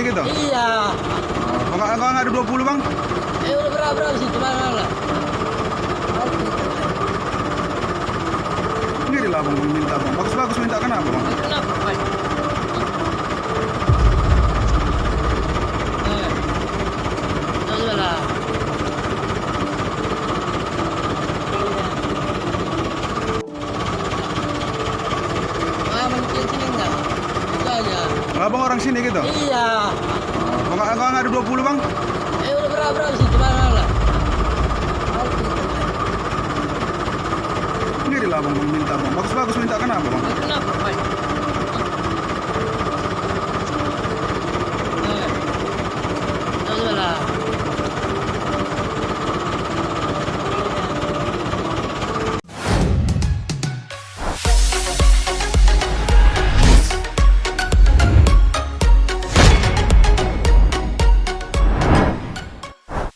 sini gitu? Iya. Oh, nggak ada 20 bang? Udah berapa sih cuma lah. Ini lah bang minta bang. Bagus minta kenapa bang? Kenapa Pak? Lah. Mungkin sini enggak? Itu aja. Abang orang sini gitu? Iya. Oh, nggak ada 20 bang? Udah berapa sih cuma lah. Ini lah bang minta bang. Bagus minta kenapa bang? Kenapa Pak?